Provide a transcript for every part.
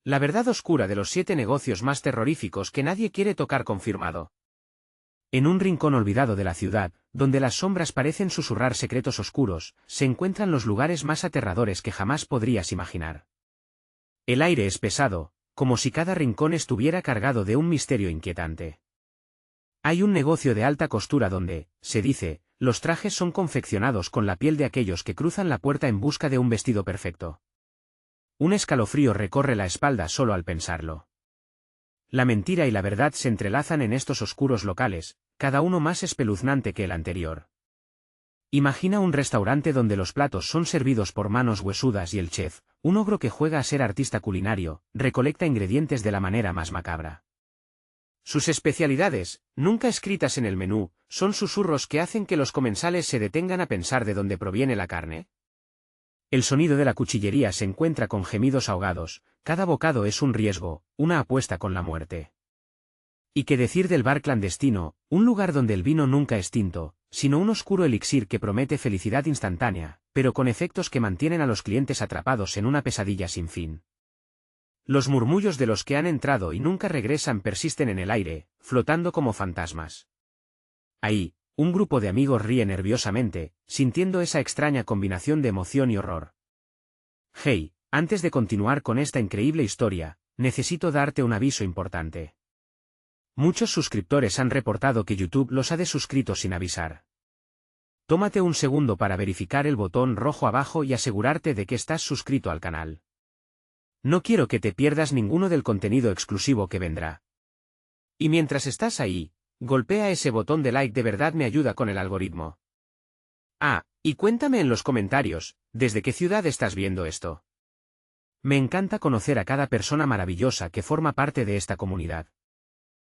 La verdad oscura de los 7 negocios más terroríficos que nadie quiere tocar confirmado. En un rincón olvidado de la ciudad, donde las sombras parecen susurrar secretos oscuros, se encuentran los lugares más aterradores que jamás podrías imaginar. El aire es pesado, como si cada rincón estuviera cargado de un misterio inquietante. Hay un negocio de alta costura donde, se dice, los trajes son confeccionados con la piel de aquellos que cruzan la puerta en busca de un vestido perfecto. Un escalofrío recorre la espalda solo al pensarlo. La mentira y la verdad se entrelazan en estos oscuros locales, cada uno más espeluznante que el anterior. Imagina un restaurante donde los platos son servidos por manos huesudas y el chef, un ogro que juega a ser artista culinario, recolecta ingredientes de la manera más macabra. Sus especialidades, nunca escritas en el menú, son susurros que hacen que los comensales se detengan a pensar de dónde proviene la carne. El sonido de la cuchillería se encuentra con gemidos ahogados, cada bocado es un riesgo, una apuesta con la muerte. ¿Y qué decir del bar clandestino, un lugar donde el vino nunca es tinto, sino un oscuro elixir que promete felicidad instantánea, pero con efectos que mantienen a los clientes atrapados en una pesadilla sin fin? Los murmullos de los que han entrado y nunca regresan persisten en el aire, flotando como fantasmas. Ahí, un grupo de amigos ríe nerviosamente, sintiendo esa extraña combinación de emoción y horror. Hey, antes de continuar con esta increíble historia, necesito darte un aviso importante. Muchos suscriptores han reportado que YouTube los ha desuscrito sin avisar. Tómate un segundo para verificar el botón rojo abajo y asegurarte de que estás suscrito al canal. No quiero que te pierdas ninguno del contenido exclusivo que vendrá. Y mientras estás ahí, golpea ese botón de like, de verdad me ayuda con el algoritmo. Ah, y cuéntame en los comentarios, ¿desde qué ciudad estás viendo esto? Me encanta conocer a cada persona maravillosa que forma parte de esta comunidad.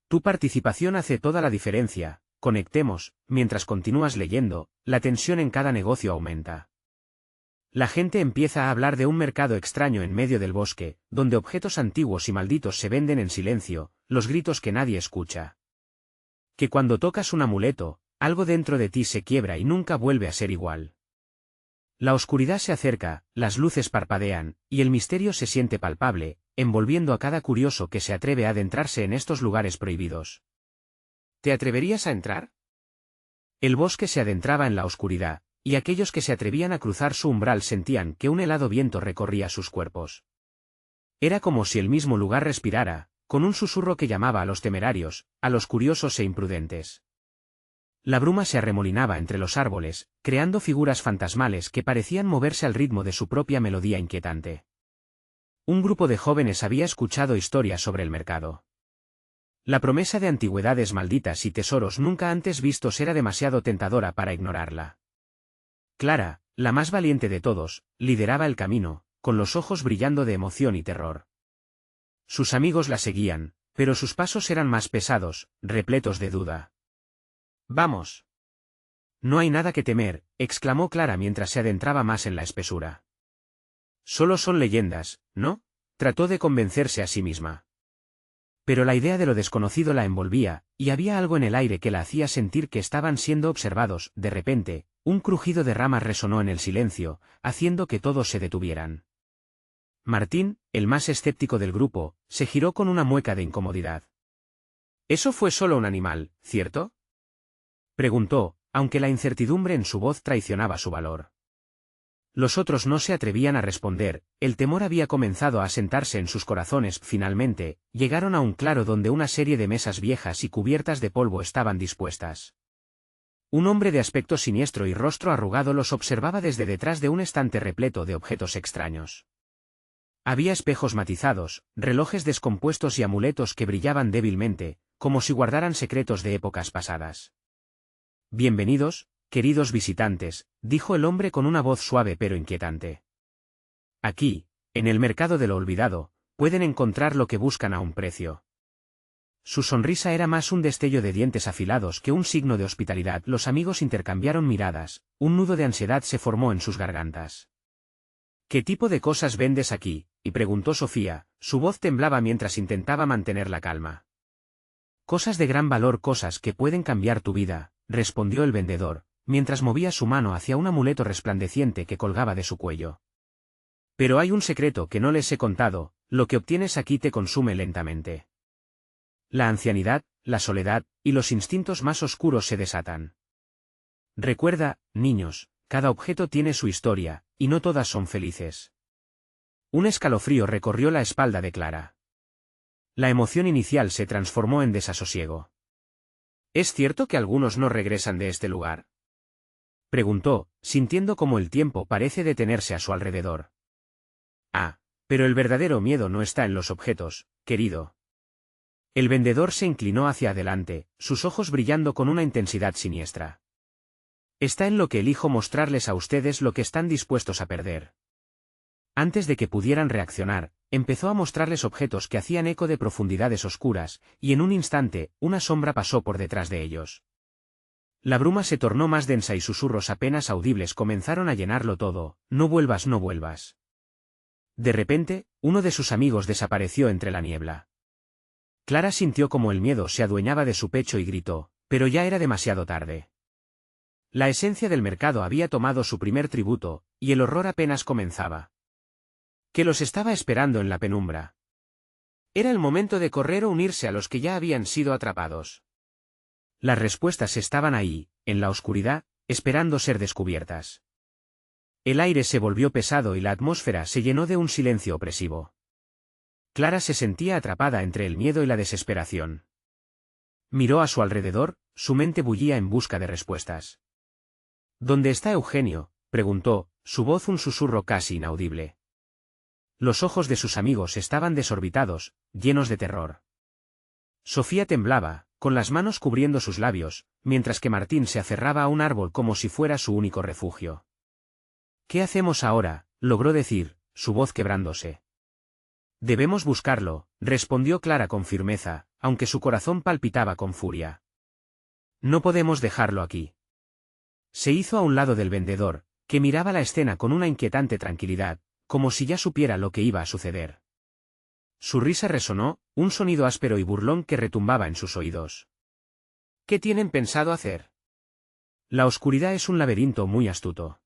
Tu participación hace toda la diferencia. Conectemos, mientras continúas leyendo, la tensión en cada negocio aumenta. La gente empieza a hablar de un mercado extraño en medio del bosque, donde objetos antiguos y malditos se venden en silencio, los gritos que nadie escucha. Que cuando tocas un amuleto, algo dentro de ti se quiebra y nunca vuelve a ser igual. La oscuridad se acerca, las luces parpadean, y el misterio se siente palpable, envolviendo a cada curioso que se atreve a adentrarse en estos lugares prohibidos. ¿Te atreverías a entrar? El bosque se adentraba en la oscuridad, y aquellos que se atrevían a cruzar su umbral sentían que un helado viento recorría sus cuerpos. Era como si el mismo lugar respirara, con un susurro que llamaba a los temerarios, a los curiosos e imprudentes. La bruma se arremolinaba entre los árboles, creando figuras fantasmales que parecían moverse al ritmo de su propia melodía inquietante. Un grupo de jóvenes había escuchado historias sobre el mercado. La promesa de antigüedades malditas y tesoros nunca antes vistos era demasiado tentadora para ignorarla. Clara, la más valiente de todos, lideraba el camino, con los ojos brillando de emoción y terror. Sus amigos la seguían, pero sus pasos eran más pesados, repletos de duda. «Vamos. No hay nada que temer», exclamó Clara mientras se adentraba más en la espesura. «Solo son leyendas, ¿no?», trató de convencerse a sí misma. Pero la idea de lo desconocido la envolvía, y había algo en el aire que la hacía sentir que estaban siendo observados. De repente, un crujido de ramas resonó en el silencio, haciendo que todos se detuvieran. Martín, el más escéptico del grupo, se giró con una mueca de incomodidad. «Eso fue solo un animal, ¿cierto?», preguntó, aunque la incertidumbre en su voz traicionaba su valor. Los otros no se atrevían a responder, el temor había comenzado a asentarse en sus corazones. Finalmente, llegaron a un claro donde una serie de mesas viejas y cubiertas de polvo estaban dispuestas. Un hombre de aspecto siniestro y rostro arrugado los observaba desde detrás de un estante repleto de objetos extraños. Había espejos matizados, relojes descompuestos y amuletos que brillaban débilmente, como si guardaran secretos de épocas pasadas. «Bienvenidos, queridos visitantes», dijo el hombre con una voz suave pero inquietante. «Aquí, en el mercado de lo olvidado, pueden encontrar lo que buscan a un precio». Su sonrisa era más un destello de dientes afilados que un signo de hospitalidad. Los amigos intercambiaron miradas, un nudo de ansiedad se formó en sus gargantas. «¿Qué tipo de cosas vendes aquí?», y preguntó Sofía, su voz temblaba mientras intentaba mantener la calma. «Cosas de gran valor, cosas que pueden cambiar tu vida», respondió el vendedor, mientras movía su mano hacia un amuleto resplandeciente que colgaba de su cuello. «Pero hay un secreto que no les he contado», lo que obtienes aquí te consume lentamente. La ancianidad, la soledad, y los instintos más oscuros se desatan. Recuerda, niños, cada objeto tiene su historia, y no todas son felices. Un escalofrío recorrió la espalda de Clara. La emoción inicial se transformó en desasosiego. ¿Es cierto que algunos no regresan de este lugar?, preguntó, sintiendo cómo el tiempo parece detenerse a su alrededor. Ah, pero el verdadero miedo no está en los objetos, querido. El vendedor se inclinó hacia adelante, sus ojos brillando con una intensidad siniestra. Está en lo que elijo mostrarles a ustedes lo que están dispuestos a perder. Antes de que pudieran reaccionar, empezó a mostrarles objetos que hacían eco de profundidades oscuras, y en un instante, una sombra pasó por detrás de ellos. La bruma se tornó más densa y susurros apenas audibles comenzaron a llenarlo todo. No vuelvas, no vuelvas. De repente, uno de sus amigos desapareció entre la niebla. Clara sintió como el miedo se adueñaba de su pecho y gritó, pero ya era demasiado tarde. La esencia del mercado había tomado su primer tributo, y el horror apenas comenzaba. Que los estaba esperando en la penumbra. Era el momento de correr o unirse a los que ya habían sido atrapados. Las respuestas estaban ahí, en la oscuridad, esperando ser descubiertas. El aire se volvió pesado y la atmósfera se llenó de un silencio opresivo. Clara se sentía atrapada entre el miedo y la desesperación. Miró a su alrededor, su mente bullía en busca de respuestas. ¿Dónde está Eugenio?, preguntó, su voz un susurro casi inaudible. Los ojos de sus amigos estaban desorbitados, llenos de terror. Sofía temblaba, con las manos cubriendo sus labios, mientras que Martín se aferraba a un árbol como si fuera su único refugio. ¿Qué hacemos ahora?, logró decir, su voz quebrándose. Debemos buscarlo, respondió Clara con firmeza, aunque su corazón palpitaba con furia. No podemos dejarlo aquí. Se hizo a un lado del vendedor, que miraba la escena con una inquietante tranquilidad, como si ya supiera lo que iba a suceder. Su risa resonó, un sonido áspero y burlón que retumbaba en sus oídos. ¿Qué tienen pensado hacer? La oscuridad es un laberinto muy astuto.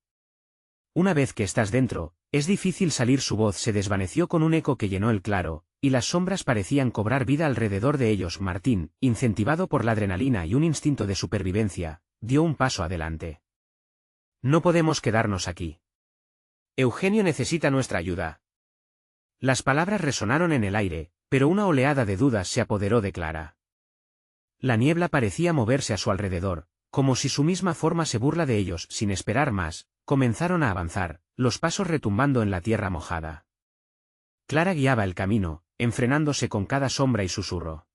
Una vez que estás dentro, es difícil salir. Su voz se desvaneció con un eco que llenó el claro, y las sombras parecían cobrar vida alrededor de ellos. Martín, incentivado por la adrenalina y un instinto de supervivencia, dio un paso adelante. No podemos quedarnos aquí. Eugenio necesita nuestra ayuda. Las palabras resonaron en el aire, pero una oleada de dudas se apoderó de Clara. La niebla parecía moverse a su alrededor, como si su misma forma se burla de ellos. Sin esperar más, comenzaron a avanzar, los pasos retumbando en la tierra mojada. Clara guiaba el camino, enfrenándose con cada sombra y susurro.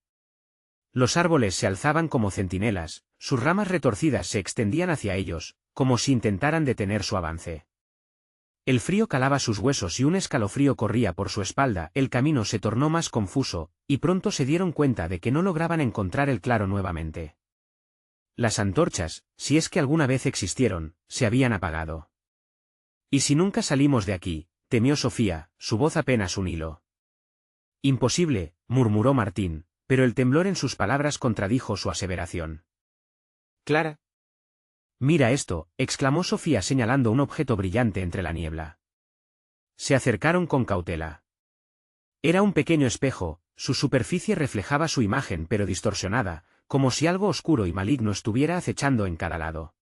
Los árboles se alzaban como centinelas, sus ramas retorcidas se extendían hacia ellos, como si intentaran detener su avance. El frío calaba sus huesos y un escalofrío corría por su espalda. El camino se tornó más confuso, y pronto se dieron cuenta de que no lograban encontrar el claro nuevamente. Las antorchas, si es que alguna vez existieron, se habían apagado. ¿Y si nunca salimos de aquí?, temió Sofía, su voz apenas un hilo. Imposible, murmuró Martín, pero el temblor en sus palabras contradijo su aseveración. Clara. Mira esto, exclamó Sofía señalando un objeto brillante entre la niebla. Se acercaron con cautela. Era un pequeño espejo, su superficie reflejaba su imagen pero distorsionada, como si algo oscuro y maligno estuviera acechando en cada lado.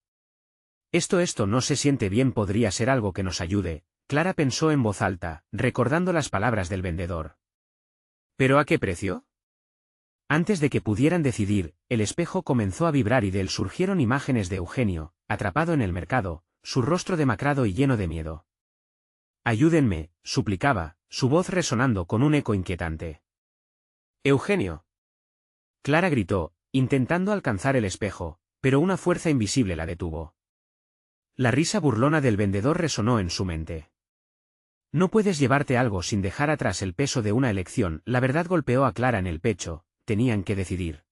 Esto no se siente bien. Podría ser algo que nos ayude, Clara pensó en voz alta, recordando las palabras del vendedor. ¿Pero a qué precio? Antes de que pudieran decidir, el espejo comenzó a vibrar y de él surgieron imágenes de Eugenio, atrapado en el mercado, su rostro demacrado y lleno de miedo. Ayúdenme, suplicaba, su voz resonando con un eco inquietante. Eugenio. Clara gritó, intentando alcanzar el espejo, pero una fuerza invisible la detuvo. La risa burlona del vendedor resonó en su mente. No puedes llevarte algo sin dejar atrás el peso de una elección. La verdad golpeó a Clara en el pecho, tenían que decidir.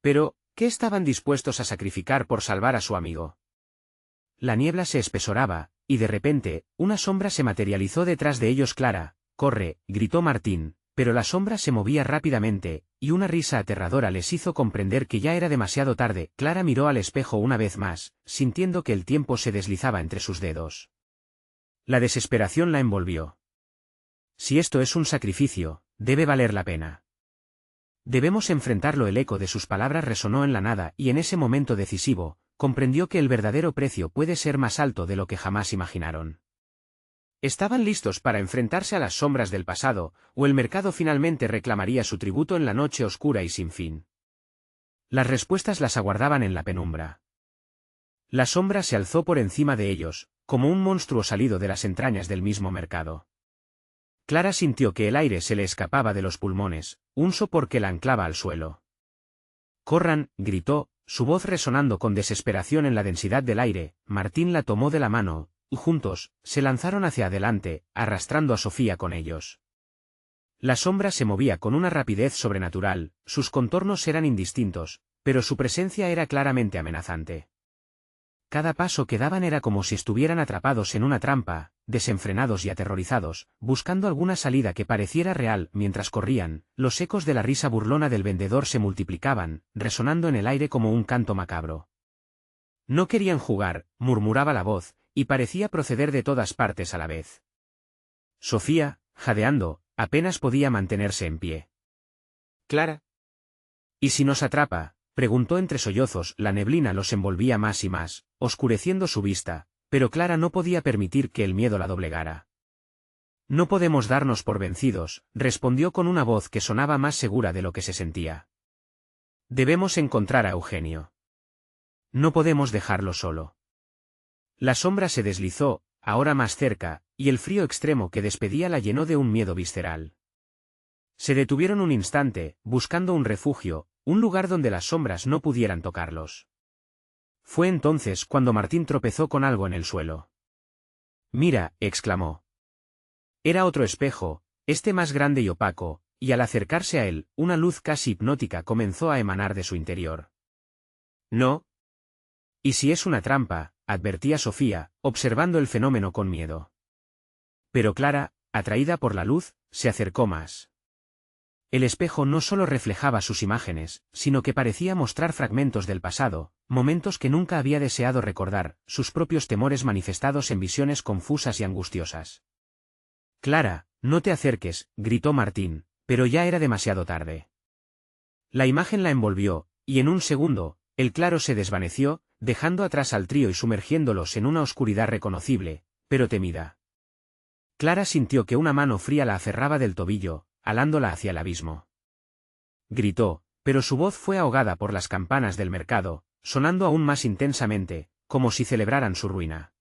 Pero, ¿qué estaban dispuestos a sacrificar por salvar a su amigo? La niebla se espesoraba, y de repente, una sombra se materializó detrás de ellos. Clara, corre, gritó Martín, pero la sombra se movía rápidamente, y una risa aterradora les hizo comprender que ya era demasiado tarde. Clara miró al espejo una vez más, sintiendo que el tiempo se deslizaba entre sus dedos. La desesperación la envolvió. Si esto es un sacrificio, debe valer la pena. Debemos enfrentarlo. El eco de sus palabras resonó en la nada y en ese momento decisivo, comprendió que el verdadero precio puede ser más alto de lo que jamás imaginaron. ¿Estaban listos para enfrentarse a las sombras del pasado, o el mercado finalmente reclamaría su tributo en la noche oscura y sin fin? Las respuestas las aguardaban en la penumbra. La sombra se alzó por encima de ellos, como un monstruo salido de las entrañas del mismo mercado. Clara sintió que el aire se le escapaba de los pulmones, un sopor que la anclaba al suelo. «¡Corran!», gritó, su voz resonando con desesperación en la densidad del aire. Martín la tomó de la mano, y juntos, se lanzaron hacia adelante, arrastrando a Sofía con ellos. La sombra se movía con una rapidez sobrenatural, sus contornos eran indistintos, pero su presencia era claramente amenazante. Cada paso que daban era como si estuvieran atrapados en una trampa, desenfrenados y aterrorizados, buscando alguna salida que pareciera real. Mientras corrían, los ecos de la risa burlona del vendedor se multiplicaban, resonando en el aire como un canto macabro. «No querían jugar», murmuraba la voz, y parecía proceder de todas partes a la vez. Sofía, jadeando, apenas podía mantenerse en pie. «Clara». «¿Y si nos atrapa?», preguntó entre sollozos. La neblina los envolvía más y más, oscureciendo su vista, pero Clara no podía permitir que el miedo la doblegara. «No podemos darnos por vencidos», respondió con una voz que sonaba más segura de lo que se sentía. «Debemos encontrar a Eugenio. No podemos dejarlo solo». La sombra se deslizó, ahora más cerca, y el frío extremo que despedía la llenó de un miedo visceral. Se detuvieron un instante, buscando un refugio, un lugar donde las sombras no pudieran tocarlos. Fue entonces cuando Martín tropezó con algo en el suelo. «Mira», exclamó. Era otro espejo, este más grande y opaco, y al acercarse a él, una luz casi hipnótica comenzó a emanar de su interior. «No. ¿Y si es una trampa?», advertía Sofía, observando el fenómeno con miedo. Pero Clara, atraída por la luz, se acercó más. El espejo no solo reflejaba sus imágenes, sino que parecía mostrar fragmentos del pasado, momentos que nunca había deseado recordar, sus propios temores manifestados en visiones confusas y angustiosas. «Clara, no te acerques», gritó Martín, pero ya era demasiado tarde. La imagen la envolvió, y en un segundo, el claro se desvaneció, dejando atrás al trío y sumergiéndolos en una oscuridad reconocible, pero temida. Clara sintió que una mano fría la aferraba del tobillo, alándola hacia el abismo. Gritó, pero su voz fue ahogada por las campanas del mercado, sonando aún más intensamente, como si celebraran su ruina.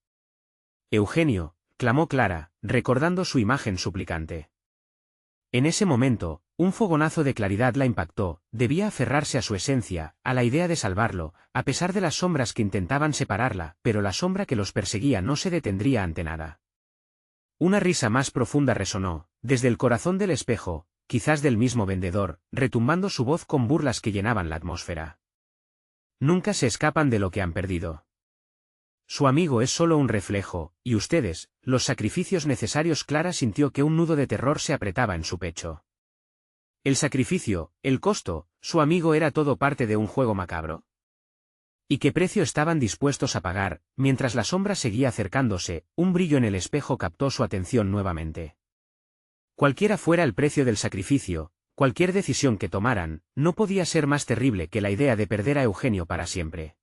«Eugenio», clamó Clara, recordando su imagen suplicante. En ese momento, un fogonazo de claridad la impactó. Debía aferrarse a su esencia, a la idea de salvarlo, a pesar de las sombras que intentaban separarla, pero la sombra que los perseguía no se detendría ante nada. Una risa más profunda resonó, desde el corazón del espejo, quizás del mismo vendedor, retumbando su voz con burlas que llenaban la atmósfera. «Nunca se escapan de lo que han perdido. Su amigo es solo un reflejo, y ustedes, los sacrificios necesarios». Clara sintió que un nudo de terror se apretaba en su pecho. El sacrificio, el costo, su amigo era todo parte de un juego macabro. ¿Y qué precio estaban dispuestos a pagar? Mientras la sombra seguía acercándose, un brillo en el espejo captó su atención nuevamente. Cualquiera fuera el precio del sacrificio, cualquier decisión que tomaran, no podía ser más terrible que la idea de perder a Eugenio para siempre.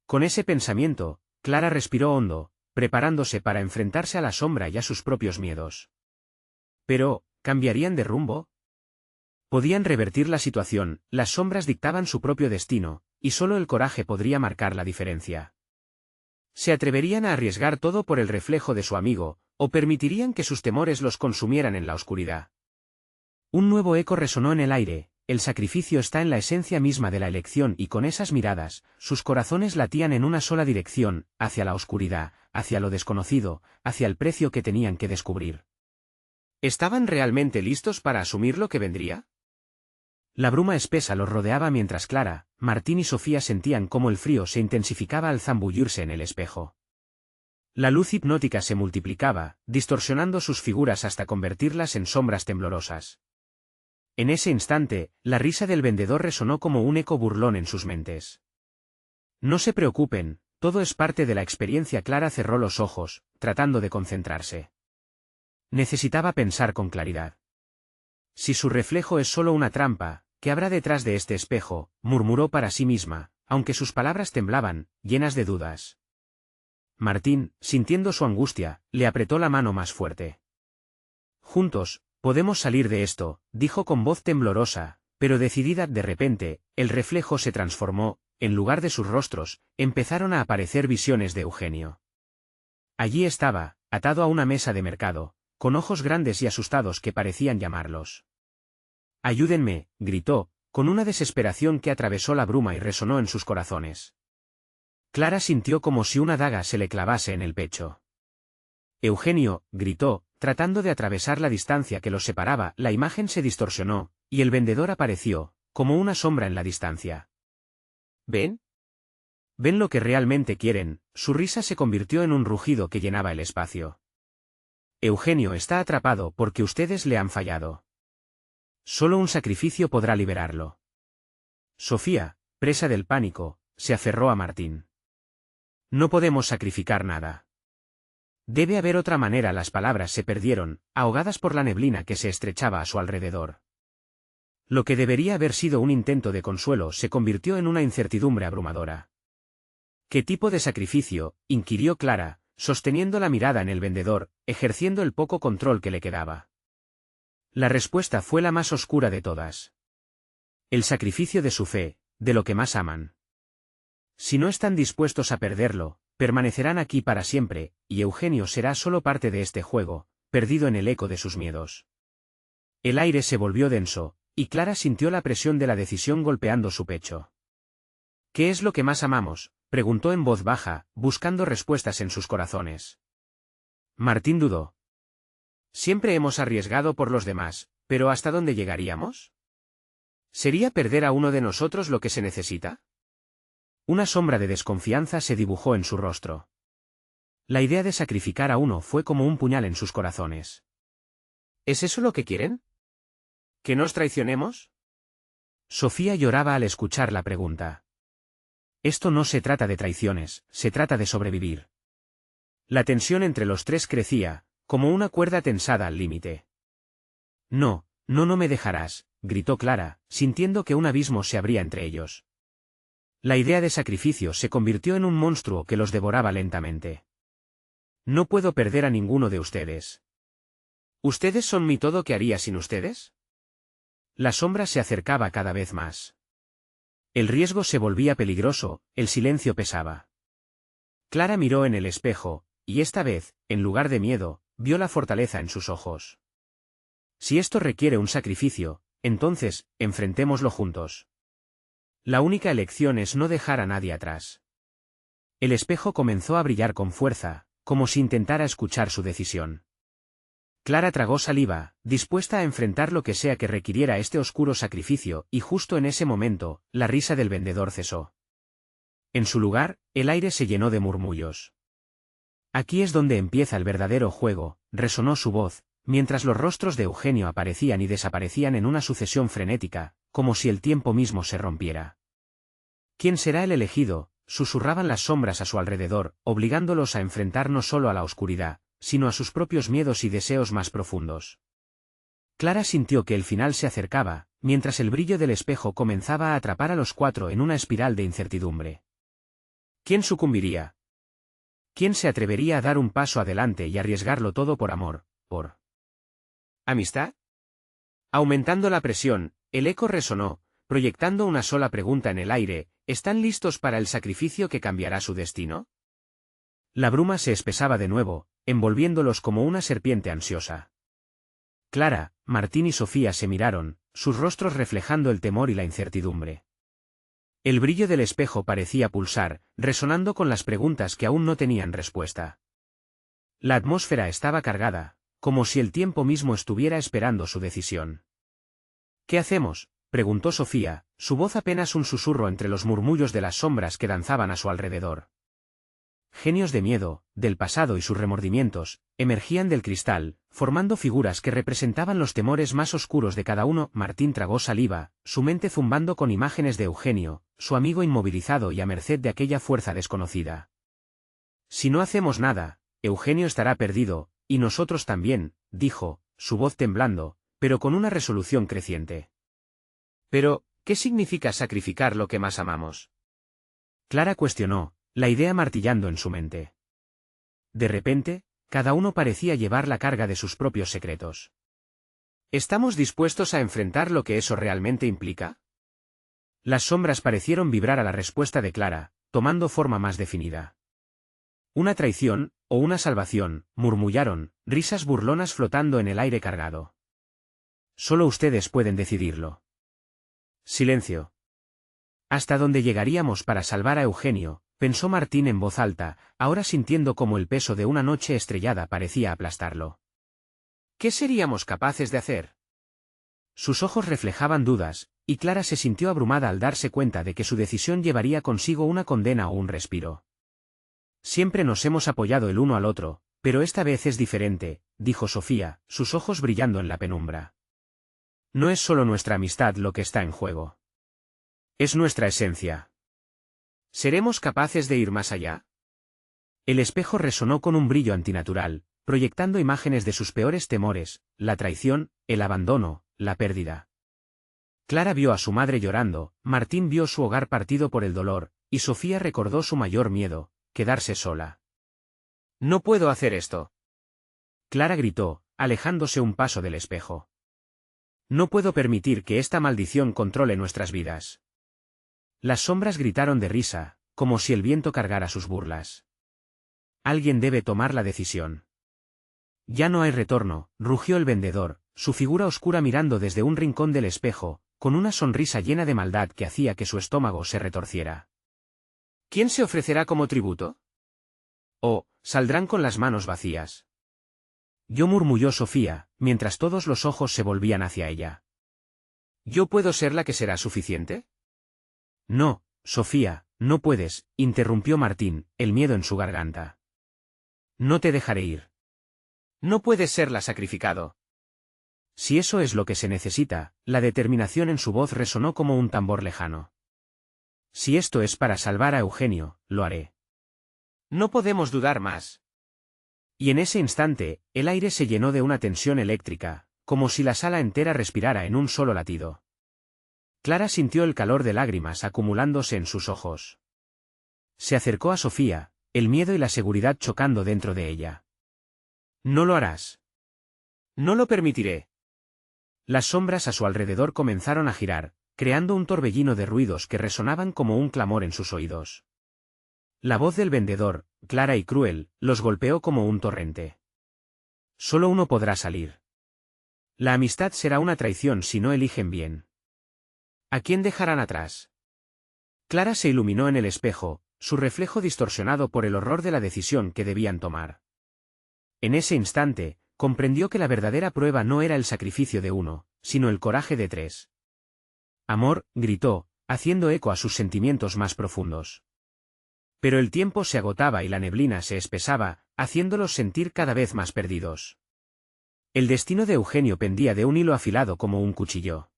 Con ese pensamiento, Clara respiró hondo, preparándose para enfrentarse a la sombra y a sus propios miedos. Pero, ¿cambiarían de rumbo? Podían revertir la situación, las sombras dictaban su propio destino, y solo el coraje podría marcar la diferencia. ¿Se atreverían a arriesgar todo por el reflejo de su amigo, o permitirían que sus temores los consumieran en la oscuridad? Un nuevo eco resonó en el aire: el sacrificio está en la esencia misma de la elección, y con esas miradas, sus corazones latían en una sola dirección, hacia la oscuridad, hacia lo desconocido, hacia el precio que tenían que descubrir. ¿Estaban realmente listos para asumir lo que vendría? La bruma espesa los rodeaba mientras Clara, Martín y Sofía sentían cómo el frío se intensificaba al zambullirse en el espejo. La luz hipnótica se multiplicaba, distorsionando sus figuras hasta convertirlas en sombras temblorosas. En ese instante, la risa del vendedor resonó como un eco burlón en sus mentes. «No se preocupen, todo es parte de la experiencia». Clara cerró los ojos, tratando de concentrarse. Necesitaba pensar con claridad. Si su reflejo es solo una trampa, ¿qué habrá detrás de este espejo?, murmuró para sí misma, aunque sus palabras temblaban, llenas de dudas. Martín, sintiendo su angustia, le apretó la mano más fuerte. Juntos, podemos salir de esto, dijo con voz temblorosa, pero decidida. De repente, el reflejo se transformó, en lugar de sus rostros, empezaron a aparecer visiones de Eugenio. Allí estaba, atado a una mesa de mercado, con ojos grandes y asustados que parecían llamarlos. «Ayúdenme», gritó, con una desesperación que atravesó la bruma y resonó en sus corazones. Clara sintió como si una daga se le clavase en el pecho. «Eugenio», gritó, tratando de atravesar la distancia que los separaba. La imagen se distorsionó, y el vendedor apareció, como una sombra en la distancia. «¿Ven? ¿Ven lo que realmente quieren?». Su risa se convirtió en un rugido que llenaba el espacio. «Eugenio está atrapado porque ustedes le han fallado. Solo un sacrificio podrá liberarlo». Sofía, presa del pánico, se aferró a Martín. «No podemos sacrificar nada. Debe haber otra manera». Las palabras se perdieron, ahogadas por la neblina que se estrechaba a su alrededor. Lo que debería haber sido un intento de consuelo se convirtió en una incertidumbre abrumadora. «¿Qué tipo de sacrificio?», inquirió Clara, sosteniendo la mirada en el vendedor, ejerciendo el poco control que le quedaba. La respuesta fue la más oscura de todas. «El sacrificio de su fe, de lo que más aman. Si no están dispuestos a perderlo, permanecerán aquí para siempre, y Eugenio será solo parte de este juego, perdido en el eco de sus miedos». El aire se volvió denso, y Clara sintió la presión de la decisión golpeando su pecho. «¿Qué es lo que más amamos?», preguntó en voz baja, buscando respuestas en sus corazones. Martín dudó. «Siempre hemos arriesgado por los demás, pero ¿hasta dónde llegaríamos? ¿Sería perder a uno de nosotros lo que se necesita?». Una sombra de desconfianza se dibujó en su rostro. La idea de sacrificar a uno fue como un puñal en sus corazones. «¿Es eso lo que quieren? ¿Que nos traicionemos?». Sofía lloraba al escuchar la pregunta. «Esto no se trata de traiciones, se trata de sobrevivir». La tensión entre los tres crecía, como una cuerda tensada al límite. «No, no me dejarás», gritó Clara, sintiendo que un abismo se abría entre ellos. La idea de sacrificio se convirtió en un monstruo que los devoraba lentamente. «No puedo perder a ninguno de ustedes. ¿Ustedes son mi todo? ¿Qué haría sin ustedes?». La sombra se acercaba cada vez más. El riesgo se volvía peligroso, el silencio pesaba. Clara miró en el espejo, y esta vez, en lugar de miedo, vio la fortaleza en sus ojos. «Si esto requiere un sacrificio, entonces, enfrentémoslo juntos. La única elección es no dejar a nadie atrás». El espejo comenzó a brillar con fuerza, como si intentara escuchar su decisión. Clara tragó saliva, dispuesta a enfrentar lo que sea que requiriera este oscuro sacrificio, y justo en ese momento, la risa del vendedor cesó. En su lugar, el aire se llenó de murmullos. «Aquí es donde empieza el verdadero juego», resonó su voz, mientras los rostros de Eugenio aparecían y desaparecían en una sucesión frenética, como si el tiempo mismo se rompiera. «¿Quién será el elegido?», susurraban las sombras a su alrededor, obligándolos a enfrentar no solo a la oscuridad, sino a sus propios miedos y deseos más profundos. Clara sintió que el final se acercaba, mientras el brillo del espejo comenzaba a atrapar a los cuatro en una espiral de incertidumbre. ¿Quién sucumbiría? ¿Quién se atrevería a dar un paso adelante y arriesgarlo todo por amor, por amistad? Aumentando la presión, el eco resonó, proyectando una sola pregunta en el aire: ¿están listos para el sacrificio que cambiará su destino? La bruma se espesaba de nuevo, envolviéndolos como una serpiente ansiosa. Clara, Martín y Sofía se miraron, sus rostros reflejando el temor y la incertidumbre. El brillo del espejo parecía pulsar, resonando con las preguntas que aún no tenían respuesta. La atmósfera estaba cargada, como si el tiempo mismo estuviera esperando su decisión. «¿Qué hacemos?», preguntó Sofía, su voz apenas un susurro entre los murmullos de las sombras que danzaban a su alrededor. Genios de miedo, del pasado y sus remordimientos, emergían del cristal, formando figuras que representaban los temores más oscuros de cada uno. Martín tragó saliva, su mente zumbando con imágenes de Eugenio, su amigo inmovilizado y a merced de aquella fuerza desconocida. «Si no hacemos nada, Eugenio estará perdido, y nosotros también», dijo, su voz temblando, pero con una resolución creciente. Pero, ¿qué significa sacrificar lo que más amamos? Clara cuestionó, la idea martillando en su mente. De repente, cada uno parecía llevar la carga de sus propios secretos. ¿Estamos dispuestos a enfrentar lo que eso realmente implica? Las sombras parecieron vibrar a la respuesta de Clara, tomando forma más definida. Una traición, o una salvación, murmullaron, risas burlonas flotando en el aire cargado. Solo ustedes pueden decidirlo. Silencio. ¿Hasta dónde llegaríamos para salvar a Eugenio?, pensó Martín en voz alta, ahora sintiendo como el peso de una noche estrellada parecía aplastarlo. ¿Qué seríamos capaces de hacer? Sus ojos reflejaban dudas, y Clara se sintió abrumada al darse cuenta de que su decisión llevaría consigo una condena o un respiro. Siempre nos hemos apoyado el uno al otro, pero esta vez es diferente, dijo Sofía, sus ojos brillando en la penumbra. No es solo nuestra amistad lo que está en juego. Es nuestra esencia. ¿Seremos capaces de ir más allá? El espejo resonó con un brillo antinatural, proyectando imágenes de sus peores temores, la traición, el abandono, la pérdida. Clara vio a su madre llorando, Martín vio su hogar partido por el dolor, y Sofía recordó su mayor miedo, quedarse sola. No puedo hacer esto. Clara gritó, alejándose un paso del espejo. No puedo permitir que esta maldición controle nuestras vidas. Las sombras gritaron de risa, como si el viento cargara sus burlas. Alguien debe tomar la decisión. Ya no hay retorno, rugió el vendedor, su figura oscura mirando desde un rincón del espejo, con una sonrisa llena de maldad que hacía que su estómago se retorciera. ¿Quién se ofrecerá como tributo? ¿O saldrán con las manos vacías? Yo, murmulló Sofía, mientras todos los ojos se volvían hacia ella. ¿Yo puedo ser la que será suficiente? No, Sofía, no puedes, interrumpió Martín, el miedo en su garganta. No te dejaré ir. No puedes serla sacrificado. Si eso es lo que se necesita, la determinación en su voz resonó como un tambor lejano. Si esto es para salvar a Eugenio, lo haré. No podemos dudar más. Y en ese instante, el aire se llenó de una tensión eléctrica, como si la sala entera respirara en un solo latido. Clara sintió el calor de lágrimas acumulándose en sus ojos. Se acercó a Sofía, el miedo y la seguridad chocando dentro de ella. No lo harás. No lo permitiré. Las sombras a su alrededor comenzaron a girar, creando un torbellino de ruidos que resonaban como un clamor en sus oídos. La voz del vendedor, clara y cruel, los golpeó como un torrente. Solo uno podrá salir. La amistad será una traición si no eligen bien. ¿A quién dejarán atrás? Clara se iluminó en el espejo, su reflejo distorsionado por el horror de la decisión que debían tomar. En ese instante, comprendió que la verdadera prueba no era el sacrificio de uno, sino el coraje de tres. Amor, gritó, haciendo eco a sus sentimientos más profundos. Pero el tiempo se agotaba y la neblina se espesaba, haciéndolos sentir cada vez más perdidos. El destino de Eugenio pendía de un hilo afilado como un cuchillo.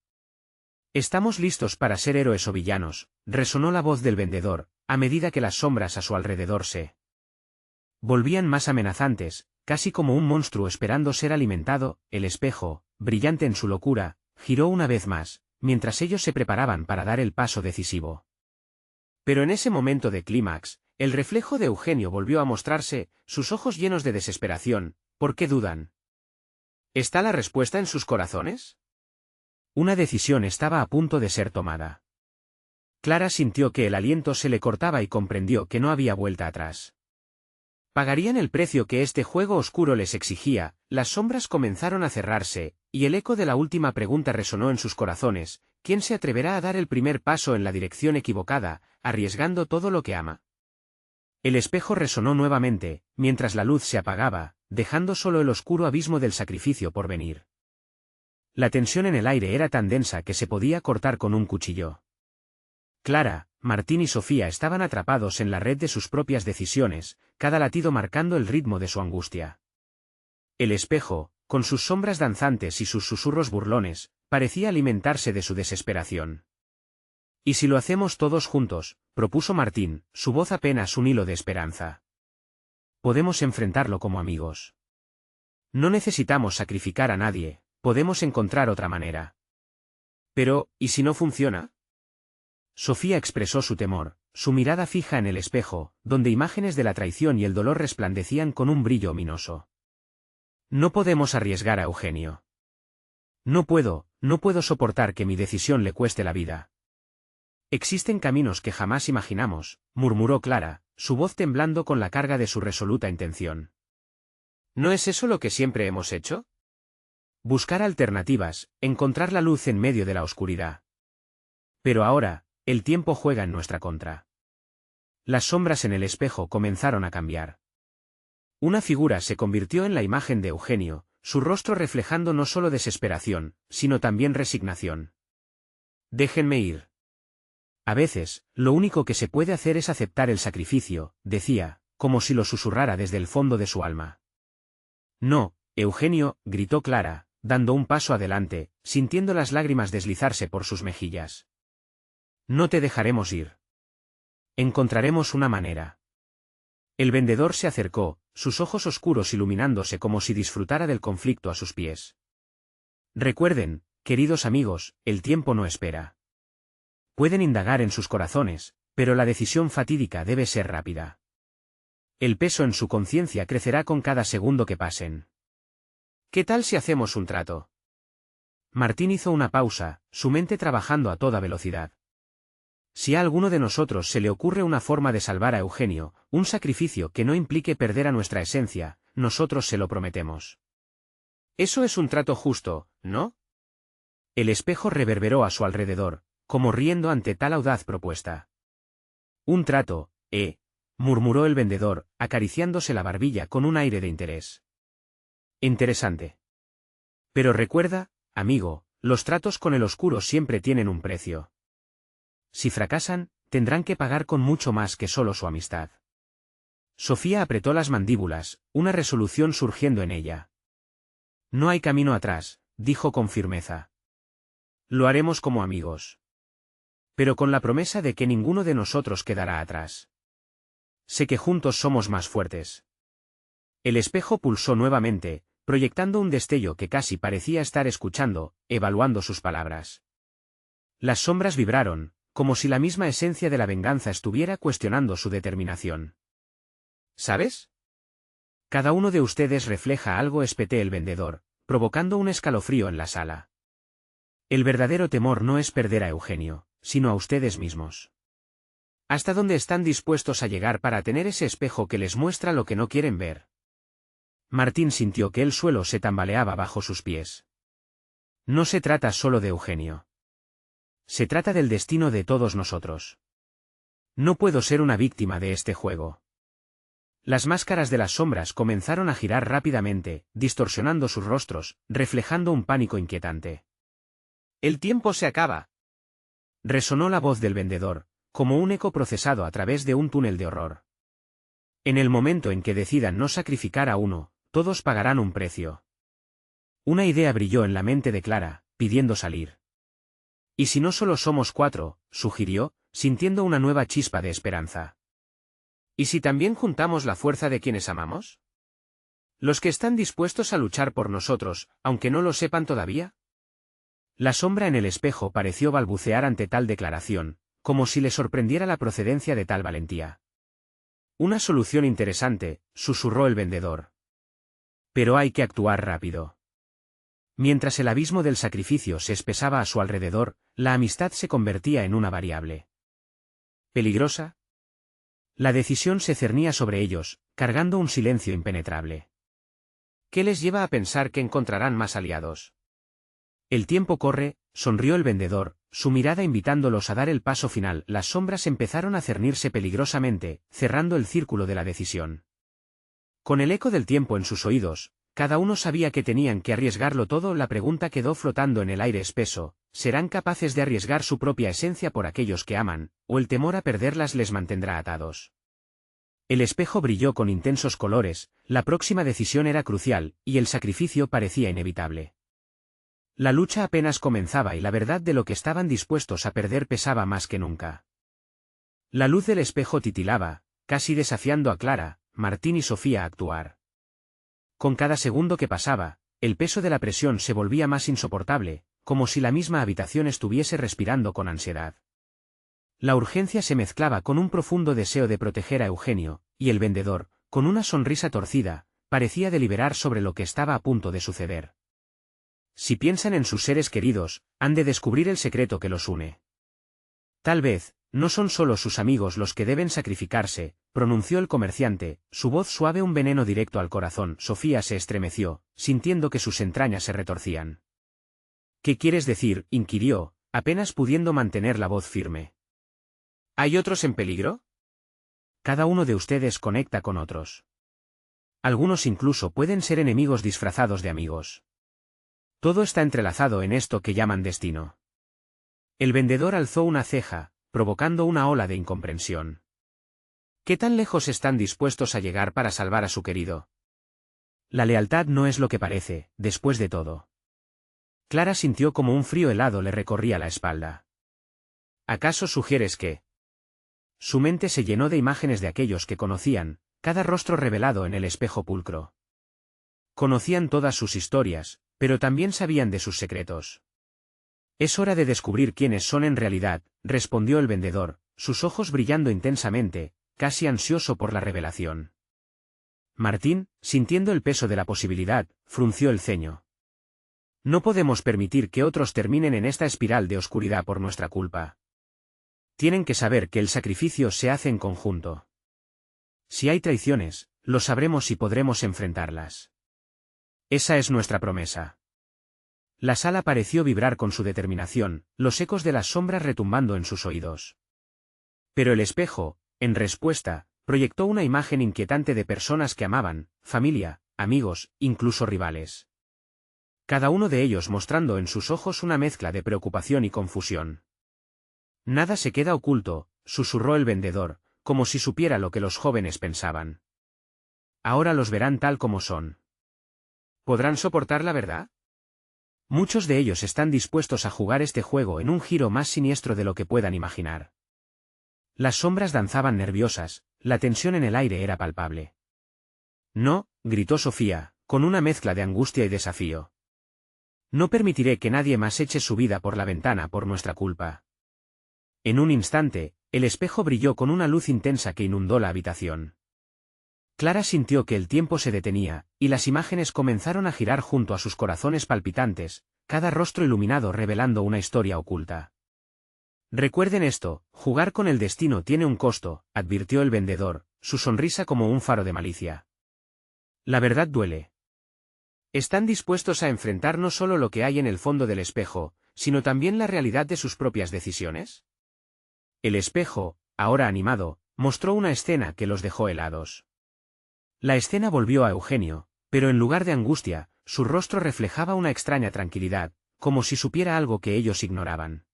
Estamos listos para ser héroes o villanos, resonó la voz del vendedor, a medida que las sombras a su alrededor se volvían más amenazantes, casi como un monstruo esperando ser alimentado. El espejo, brillante en su locura, giró una vez más, mientras ellos se preparaban para dar el paso decisivo. Pero en ese momento de clímax, el reflejo de Eugenio volvió a mostrarse, sus ojos llenos de desesperación. ¿Por qué dudan? ¿Está la respuesta en sus corazones? Una decisión estaba a punto de ser tomada. Clara sintió que el aliento se le cortaba y comprendió que no había vuelta atrás. Pagarían el precio que este juego oscuro les exigía. Las sombras comenzaron a cerrarse, y el eco de la última pregunta resonó en sus corazones: ¿quién se atreverá a dar el primer paso en la dirección equivocada, arriesgando todo lo que ama? El espejo resonó nuevamente, mientras la luz se apagaba, dejando solo el oscuro abismo del sacrificio por venir. La tensión en el aire era tan densa que se podía cortar con un cuchillo. Clara, Martín y Sofía estaban atrapados en la red de sus propias decisiones, cada latido marcando el ritmo de su angustia. El espejo, con sus sombras danzantes y sus susurros burlones, parecía alimentarse de su desesperación. ¿Y si lo hacemos todos juntos?, propuso Martín, su voz apenas un hilo de esperanza. Podemos enfrentarlo como amigos. No necesitamos sacrificar a nadie, podemos encontrar otra manera. Pero, ¿y si no funciona? Sofía expresó su temor, su mirada fija en el espejo, donde imágenes de la traición y el dolor resplandecían con un brillo ominoso. No podemos arriesgar a Eugenio. No puedo soportar que mi decisión le cueste la vida. Existen caminos que jamás imaginamos, murmuró Clara, su voz temblando con la carga de su resoluta intención. ¿No es eso lo que siempre hemos hecho? Buscar alternativas, encontrar la luz en medio de la oscuridad. Pero ahora, el tiempo juega en nuestra contra. Las sombras en el espejo comenzaron a cambiar. Una figura se convirtió en la imagen de Eugenio, su rostro reflejando no solo desesperación, sino también resignación. Déjenme ir. A veces, lo único que se puede hacer es aceptar el sacrificio, decía, como si lo susurrara desde el fondo de su alma. No, Eugenio, gritó Clara, dando un paso adelante, sintiendo las lágrimas deslizarse por sus mejillas. No te dejaremos ir. Encontraremos una manera. El vendedor se acercó, sus ojos oscuros iluminándose como si disfrutara del conflicto a sus pies. Recuerden, queridos amigos, el tiempo no espera. Pueden indagar en sus corazones, pero la decisión fatídica debe ser rápida. El peso en su conciencia crecerá con cada segundo que pasen. ¿Qué tal si hacemos un trato? Martín hizo una pausa, su mente trabajando a toda velocidad. Si a alguno de nosotros se le ocurre una forma de salvar a Eugenio, un sacrificio que no implique perder a nuestra esencia, nosotros se lo prometemos. Eso es un trato justo, ¿no? El espejo reverberó a su alrededor, como riendo ante tal audaz propuesta. Un trato, murmuró el vendedor, acariciándose la barbilla con un aire de interés. Interesante. Pero recuerda, amigo, los tratos con el oscuro siempre tienen un precio. Si fracasan, tendrán que pagar con mucho más que solo su amistad. Sofía apretó las mandíbulas, una resolución surgiendo en ella. No hay camino atrás, dijo con firmeza. Lo haremos como amigos. Pero con la promesa de que ninguno de nosotros quedará atrás. Sé que juntos somos más fuertes. El espejo pulsó nuevamente, proyectando un destello que casi parecía estar escuchando, evaluando sus palabras. Las sombras vibraron, como si la misma esencia de la venganza estuviera cuestionando su determinación. ¿Sabes? Cada uno de ustedes refleja algo, espeté el vendedor, provocando un escalofrío en la sala. El verdadero temor no es perder a Eugenio, sino a ustedes mismos. ¿Hasta dónde están dispuestos a llegar para tener ese espejo que les muestra lo que no quieren ver? Martín sintió que el suelo se tambaleaba bajo sus pies. No se trata solo de Eugenio. Se trata del destino de todos nosotros. No puedo ser una víctima de este juego. Las máscaras de las sombras comenzaron a girar rápidamente, distorsionando sus rostros, reflejando un pánico inquietante. «El tiempo se acaba», resonó la voz del vendedor, como un eco procesado a través de un túnel de horror. En el momento en que decidan no sacrificar a uno, todos pagarán un precio. Una idea brilló en la mente de Clara, pidiendo salir. «¿Y si no solo somos 4?» sugirió, sintiendo una nueva chispa de esperanza. «¿Y si también juntamos la fuerza de quienes amamos? ¿Los que están dispuestos a luchar por nosotros, aunque no lo sepan todavía?» La sombra en el espejo pareció balbucear ante tal declaración, como si le sorprendiera la procedencia de tal valentía. «Una solución interesante», susurró el vendedor. «Pero hay que actuar rápido». Mientras el abismo del sacrificio se espesaba a su alrededor, la amistad se convertía en una variable. ¿Peligrosa? La decisión se cernía sobre ellos, cargando un silencio impenetrable. ¿Qué les lleva a pensar que encontrarán más aliados? El tiempo corre, sonrió el vendedor, su mirada invitándolos a dar el paso final. Las sombras empezaron a cernirse peligrosamente, cerrando el círculo de la decisión. Con el eco del tiempo en sus oídos, cada uno sabía que tenían que arriesgarlo todo. La pregunta quedó flotando en el aire espeso: ¿serán capaces de arriesgar su propia esencia por aquellos que aman, o el temor a perderlas les mantendrá atados? El espejo brilló con intensos colores, la próxima decisión era crucial, y el sacrificio parecía inevitable. La lucha apenas comenzaba y la verdad de lo que estaban dispuestos a perder pesaba más que nunca. La luz del espejo titilaba, casi desafiando a Clara, Martín y Sofía a actuar. Con cada segundo que pasaba, el peso de la presión se volvía más insoportable, como si la misma habitación estuviese respirando con ansiedad. La urgencia se mezclaba con un profundo deseo de proteger a Eugenio, y el vendedor, con una sonrisa torcida, parecía deliberar sobre lo que estaba a punto de suceder. Si piensan en sus seres queridos, han de descubrir el secreto que los une. Tal vez, no son solo sus amigos los que deben sacrificarse, pronunció el comerciante, su voz suave un veneno directo al corazón. Sofía se estremeció, sintiendo que sus entrañas se retorcían. ¿Qué quieres decir?, inquirió, apenas pudiendo mantener la voz firme. ¿Hay otros en peligro? Cada uno de ustedes conecta con otros. Algunos incluso pueden ser enemigos disfrazados de amigos. Todo está entrelazado en esto que llaman destino. El vendedor alzó una ceja, provocando una ola de incomprensión. ¿Qué tan lejos están dispuestos a llegar para salvar a su querido? La lealtad no es lo que parece, después de todo. Clara sintió como un frío helado le recorría la espalda. ¿Acaso sugieres que? Su mente se llenó de imágenes de aquellos que conocían, cada rostro revelado en el espejo pulcro. Conocían todas sus historias, pero también sabían de sus secretos. Es hora de descubrir quiénes son en realidad, respondió el vendedor, sus ojos brillando intensamente, casi ansioso por la revelación. Martín, sintiendo el peso de la posibilidad, frunció el ceño. No podemos permitir que otros terminen en esta espiral de oscuridad por nuestra culpa. Tienen que saber que el sacrificio se hace en conjunto. Si hay traiciones, lo sabremos y podremos enfrentarlas. Esa es nuestra promesa. La sala pareció vibrar con su determinación, los ecos de las sombras retumbando en sus oídos. Pero el espejo, en respuesta, proyectó una imagen inquietante de personas que amaban, familia, amigos, incluso rivales. Cada uno de ellos mostrando en sus ojos una mezcla de preocupación y confusión. Nada se queda oculto, susurró el vendedor, como si supiera lo que los jóvenes pensaban. Ahora los verán tal como son. ¿Podrán soportar la verdad? Muchos de ellos están dispuestos a jugar este juego en un giro más siniestro de lo que puedan imaginar. Las sombras danzaban nerviosas, la tensión en el aire era palpable. No, gritó Sofía, con una mezcla de angustia y desafío. No permitiré que nadie más eche su vida por la ventana por nuestra culpa. En un instante, el espejo brilló con una luz intensa que inundó la habitación. Clara sintió que el tiempo se detenía, y las imágenes comenzaron a girar junto a sus corazones palpitantes, cada rostro iluminado revelando una historia oculta. Recuerden esto, jugar con el destino tiene un costo, advirtió el vendedor, su sonrisa como un faro de malicia. La verdad duele. ¿Están dispuestos a enfrentar no solo lo que hay en el fondo del espejo, sino también la realidad de sus propias decisiones? El espejo, ahora animado, mostró una escena que los dejó helados. La escena volvió a Eugenio, pero en lugar de angustia, su rostro reflejaba una extraña tranquilidad, como si supiera algo que ellos ignoraban.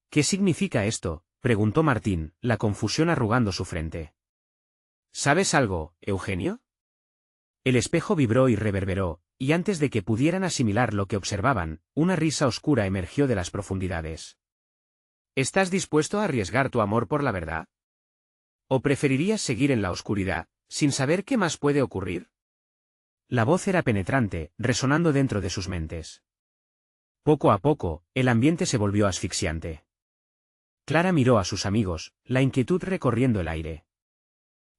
¿Qué significa esto?, preguntó Martín, la confusión arrugando su frente. ¿Sabes algo, Eugenio? El espejo vibró y reverberó, y antes de que pudieran asimilar lo que observaban, una risa oscura emergió de las profundidades. ¿Estás dispuesto a arriesgar tu amor por la verdad? ¿O preferirías seguir en la oscuridad, sin saber qué más puede ocurrir? La voz era penetrante, resonando dentro de sus mentes. Poco a poco, el ambiente se volvió asfixiante. Clara miró a sus amigos, la inquietud recorriendo el aire.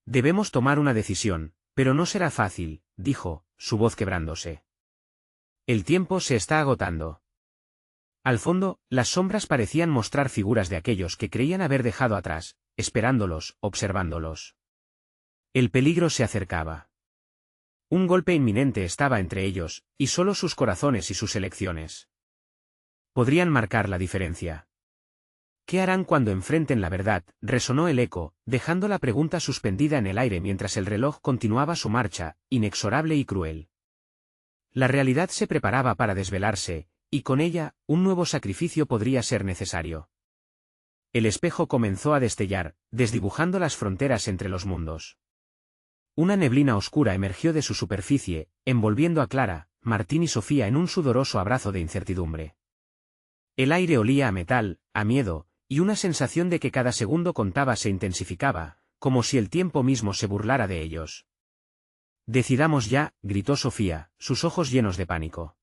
Debemos tomar una decisión, pero no será fácil, dijo, su voz quebrándose. El tiempo se está agotando. Al fondo, las sombras parecían mostrar figuras de aquellos que creían haber dejado atrás, esperándolos, observándolos. El peligro se acercaba. Un golpe inminente estaba entre ellos, y solo sus corazones y sus elecciones podrían marcar la diferencia. ¿Qué harán cuando enfrenten la verdad?, resonó el eco, dejando la pregunta suspendida en el aire mientras el reloj continuaba su marcha, inexorable y cruel. La realidad se preparaba para desvelarse, y con ella, un nuevo sacrificio podría ser necesario. El espejo comenzó a destellar, desdibujando las fronteras entre los mundos. Una neblina oscura emergió de su superficie, envolviendo a Clara, Martín y Sofía en un sudoroso abrazo de incertidumbre. El aire olía a metal, a miedo, y una sensación de que cada segundo contaba se intensificaba, como si el tiempo mismo se burlara de ellos. Decidamos ya, gritó Sofía, sus ojos llenos de pánico.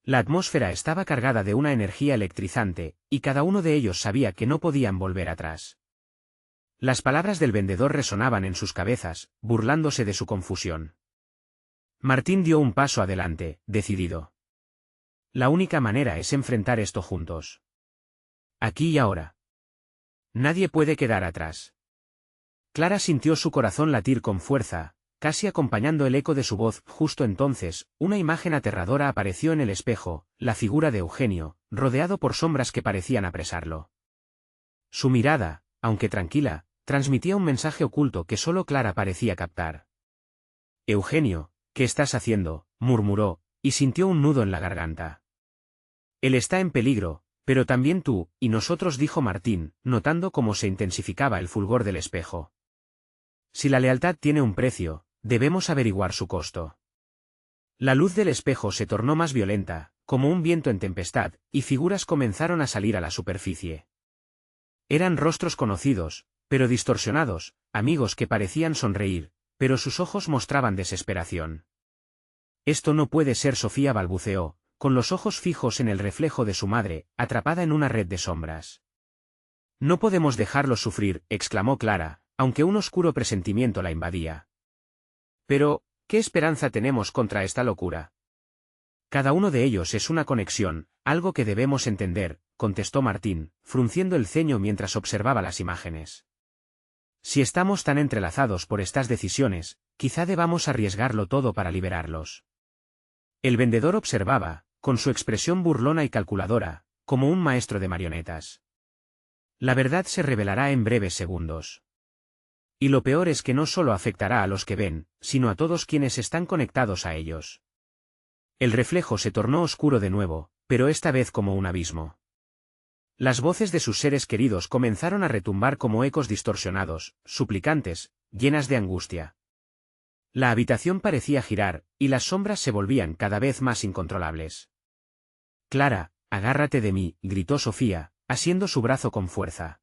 La atmósfera estaba cargada de una energía electrizante, y cada uno de ellos sabía que no podían volver atrás. Las palabras del vendedor resonaban en sus cabezas, burlándose de su confusión. Martín dio un paso adelante, decidido. La única manera es enfrentar esto juntos. Aquí y ahora. Nadie puede quedar atrás. Clara sintió su corazón latir con fuerza, casi acompañando el eco de su voz. Justo entonces, una imagen aterradora apareció en el espejo, la figura de Eugenio, rodeado por sombras que parecían apresarlo. Su mirada, aunque tranquila, transmitía un mensaje oculto que solo Clara parecía captar. Eugenio, ¿qué estás haciendo?, murmuró, y sintió un nudo en la garganta. Él está en peligro, pero también tú, y nosotros, dijo Martín, notando cómo se intensificaba el fulgor del espejo. Si la lealtad tiene un precio, debemos averiguar su costo. La luz del espejo se tornó más violenta, como un viento en tempestad, y figuras comenzaron a salir a la superficie. Eran rostros conocidos, pero distorsionados, amigos que parecían sonreír, pero sus ojos mostraban desesperación. Esto no puede ser, Sofía balbuceó, con los ojos fijos en el reflejo de su madre, atrapada en una red de sombras. No podemos dejarlos sufrir, exclamó Clara, aunque un oscuro presentimiento la invadía. Pero, ¿qué esperanza tenemos contra esta locura? Cada uno de ellos es una conexión, algo que debemos entender, contestó Martín, frunciendo el ceño mientras observaba las imágenes. Si estamos tan entrelazados por estas decisiones, quizá debamos arriesgarlo todo para liberarlos. El vendedor observaba, con su expresión burlona y calculadora, como un maestro de marionetas. La verdad se revelará en breves segundos. Y lo peor es que no solo afectará a los que ven, sino a todos quienes están conectados a ellos. El reflejo se tornó oscuro de nuevo, pero esta vez como un abismo. Las voces de sus seres queridos comenzaron a retumbar como ecos distorsionados, suplicantes, llenas de angustia. La habitación parecía girar, y las sombras se volvían cada vez más incontrolables. Clara, agárrate de mí, gritó Sofía, asiendo su brazo con fuerza.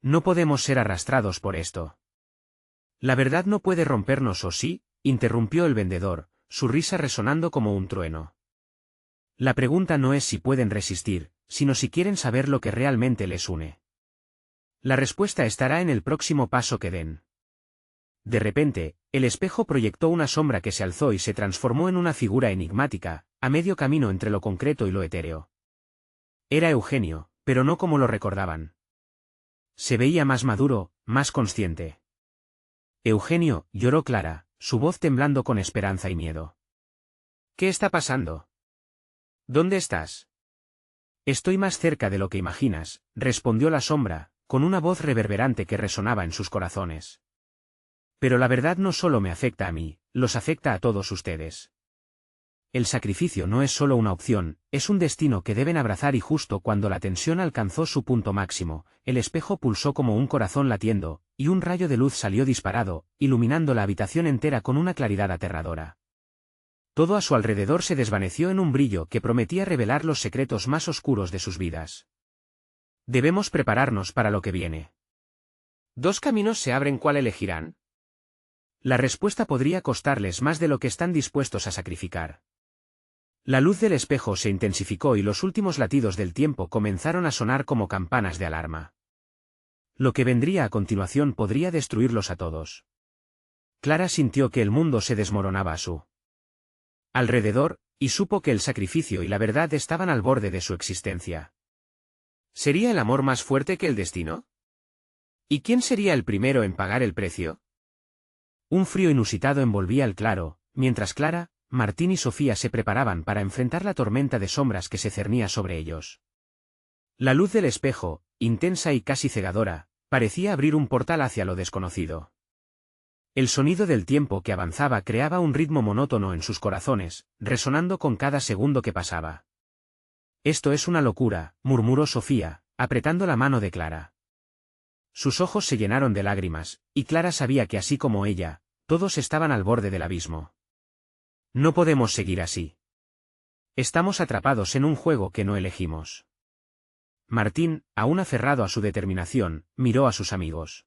No podemos ser arrastrados por esto. La verdad no puede rompernos, ¿o sí?, interrumpió el vendedor, su risa resonando como un trueno. La pregunta no es si pueden resistir, sino si quieren saber lo que realmente les une. La respuesta estará en el próximo paso que den. De repente, el espejo proyectó una sombra que se alzó y se transformó en una figura enigmática, a medio camino entre lo concreto y lo etéreo. Era Eugenio, pero no como lo recordaban. Se veía más maduro, más consciente. Eugenio, lloró Clara, su voz temblando con esperanza y miedo. ¿Qué está pasando? ¿Dónde estás? Estoy más cerca de lo que imaginas, respondió la sombra, con una voz reverberante que resonaba en sus corazones. Pero la verdad no solo me afecta a mí, los afecta a todos ustedes. El sacrificio no es solo una opción, es un destino que deben abrazar, y justo cuando la tensión alcanzó su punto máximo, el espejo pulsó como un corazón latiendo, y un rayo de luz salió disparado, iluminando la habitación entera con una claridad aterradora. Todo a su alrededor se desvaneció en un brillo que prometía revelar los secretos más oscuros de sus vidas. Debemos prepararnos para lo que viene. ¿Dos caminos se abren? ¿Cuál elegirán? La respuesta podría costarles más de lo que están dispuestos a sacrificar. La luz del espejo se intensificó y los últimos latidos del tiempo comenzaron a sonar como campanas de alarma. Lo que vendría a continuación podría destruirlos a todos. Clara sintió que el mundo se desmoronaba a su alrededor, y supo que el sacrificio y la verdad estaban al borde de su existencia. ¿Sería el amor más fuerte que el destino? ¿Y quién sería el primero en pagar el precio? Un frío inusitado envolvía el claro, mientras Clara, Martín y Sofía se preparaban para enfrentar la tormenta de sombras que se cernía sobre ellos. La luz del espejo, intensa y casi cegadora, parecía abrir un portal hacia lo desconocido. El sonido del tiempo que avanzaba creaba un ritmo monótono en sus corazones, resonando con cada segundo que pasaba. Esto es una locura, murmuró Sofía, apretando la mano de Clara. Sus ojos se llenaron de lágrimas, y Clara sabía que así como ella, todos estaban al borde del abismo. No podemos seguir así. Estamos atrapados en un juego que no elegimos. Martín, aún aferrado a su determinación, miró a sus amigos.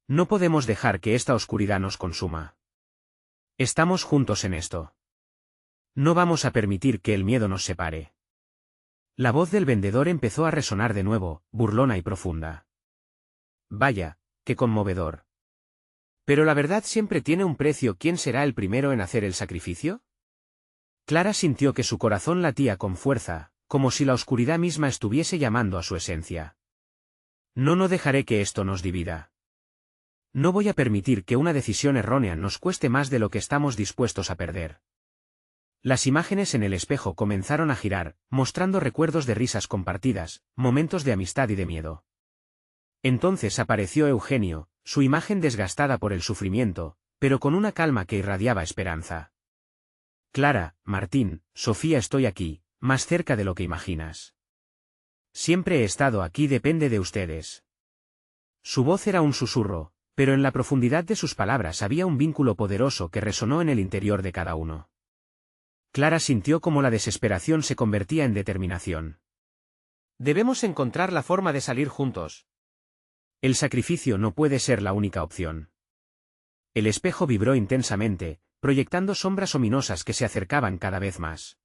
No podemos dejar que esta oscuridad nos consuma. Estamos juntos en esto. No vamos a permitir que el miedo nos separe. La voz del vendedor empezó a resonar de nuevo, burlona y profunda. Vaya, qué conmovedor. Pero la verdad siempre tiene un precio. ¿Quién será el primero en hacer el sacrificio? Clara sintió que su corazón latía con fuerza, como si la oscuridad misma estuviese llamando a su esencia. No dejaré que esto nos divida. No voy a permitir que una decisión errónea nos cueste más de lo que estamos dispuestos a perder. Las imágenes en el espejo comenzaron a girar, mostrando recuerdos de risas compartidas, momentos de amistad y de miedo. Entonces apareció Eugenio, su imagen desgastada por el sufrimiento, pero con una calma que irradiaba esperanza. Clara, Martín, Sofía, estoy aquí, más cerca de lo que imaginas. Siempre he estado aquí, depende de ustedes. Su voz era un susurro, pero en la profundidad de sus palabras había un vínculo poderoso que resonó en el interior de cada uno. Clara sintió cómo la desesperación se convertía en determinación. Debemos encontrar la forma de salir juntos. El sacrificio no puede ser la única opción. El espejo vibró intensamente, proyectando sombras ominosas que se acercaban cada vez más.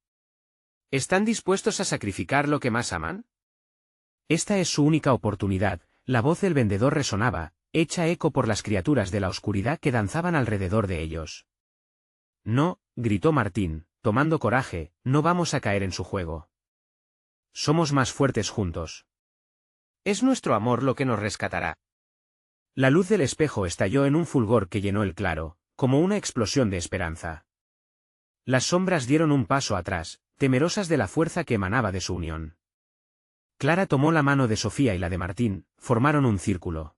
¿Están dispuestos a sacrificar lo que más aman? Esta es su única oportunidad. La voz del vendedor resonaba, hecha eco por las criaturas de la oscuridad que danzaban alrededor de ellos. No, gritó Martín, tomando coraje, no vamos a caer en su juego. Somos más fuertes juntos. Es nuestro amor lo que nos rescatará. La luz del espejo estalló en un fulgor que llenó el claro, como una explosión de esperanza. Las sombras dieron un paso atrás, temerosas de la fuerza que emanaba de su unión. Clara tomó la mano de Sofía y la de Martín, formaron un círculo.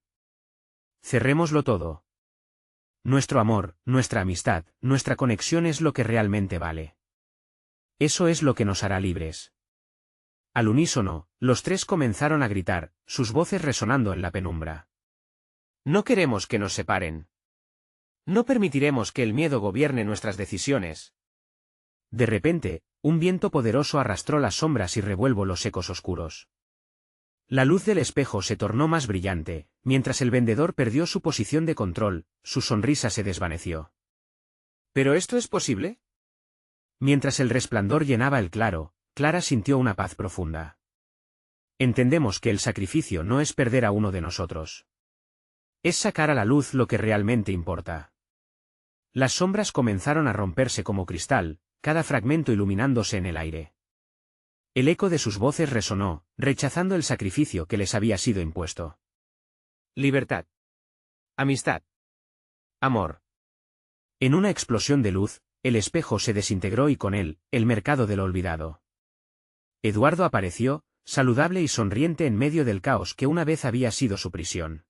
Cerrémoslo todo. Nuestro amor, nuestra amistad, nuestra conexión es lo que realmente vale. Eso es lo que nos hará libres. Al unísono, los tres comenzaron a gritar, sus voces resonando en la penumbra. No queremos que nos separen. No permitiremos que el miedo gobierne nuestras decisiones. De repente, un viento poderoso arrastró las sombras y revuelvo los ecos oscuros. La luz del espejo se tornó más brillante, mientras el vendedor perdió su posición de control, su sonrisa se desvaneció. ¿Pero esto es posible? Mientras el resplandor llenaba el claro, Clara sintió una paz profunda. Entendemos que el sacrificio no es perder a uno de nosotros. Es sacar a la luz lo que realmente importa. Las sombras comenzaron a romperse como cristal, cada fragmento iluminándose en el aire. El eco de sus voces resonó, rechazando el sacrificio que les había sido impuesto. Libertad. Amistad. Amor. En una explosión de luz, el espejo se desintegró y con él, el mercado de lo olvidado. Eduardo apareció, saludable y sonriente en medio del caos que una vez había sido su prisión.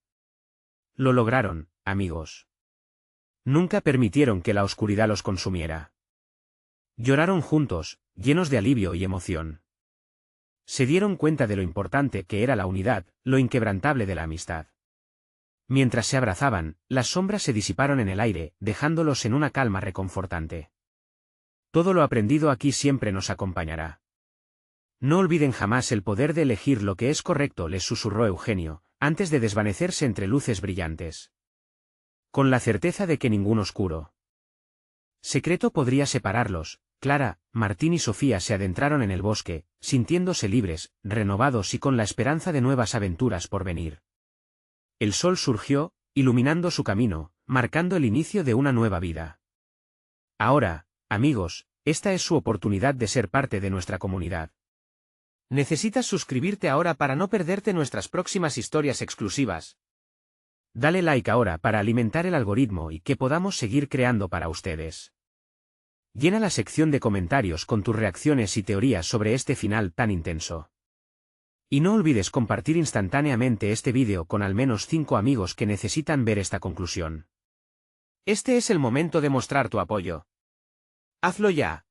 Lo lograron, amigos. Nunca permitieron que la oscuridad los consumiera. Lloraron juntos, llenos de alivio y emoción. Se dieron cuenta de lo importante que era la unidad, lo inquebrantable de la amistad. Mientras se abrazaban, las sombras se disiparon en el aire, dejándolos en una calma reconfortante. Todo lo aprendido aquí siempre nos acompañará. No olviden jamás el poder de elegir lo que es correcto, les susurró Eugenio, antes de desvanecerse entre luces brillantes. Con la certeza de que ningún oscuro secreto podría separarlos, Clara, Martín y Sofía se adentraron en el bosque, sintiéndose libres, renovados y con la esperanza de nuevas aventuras por venir. El sol surgió, iluminando su camino, marcando el inicio de una nueva vida. Ahora, amigos, esta es su oportunidad de ser parte de nuestra comunidad. Necesitas suscribirte ahora para no perderte nuestras próximas historias exclusivas. Dale like ahora para alimentar el algoritmo y que podamos seguir creando para ustedes. Llena la sección de comentarios con tus reacciones y teorías sobre este final tan intenso. Y no olvides compartir instantáneamente este vídeo con al menos 5 amigos que necesitan ver esta conclusión. Este es el momento de mostrar tu apoyo. Hazlo ya.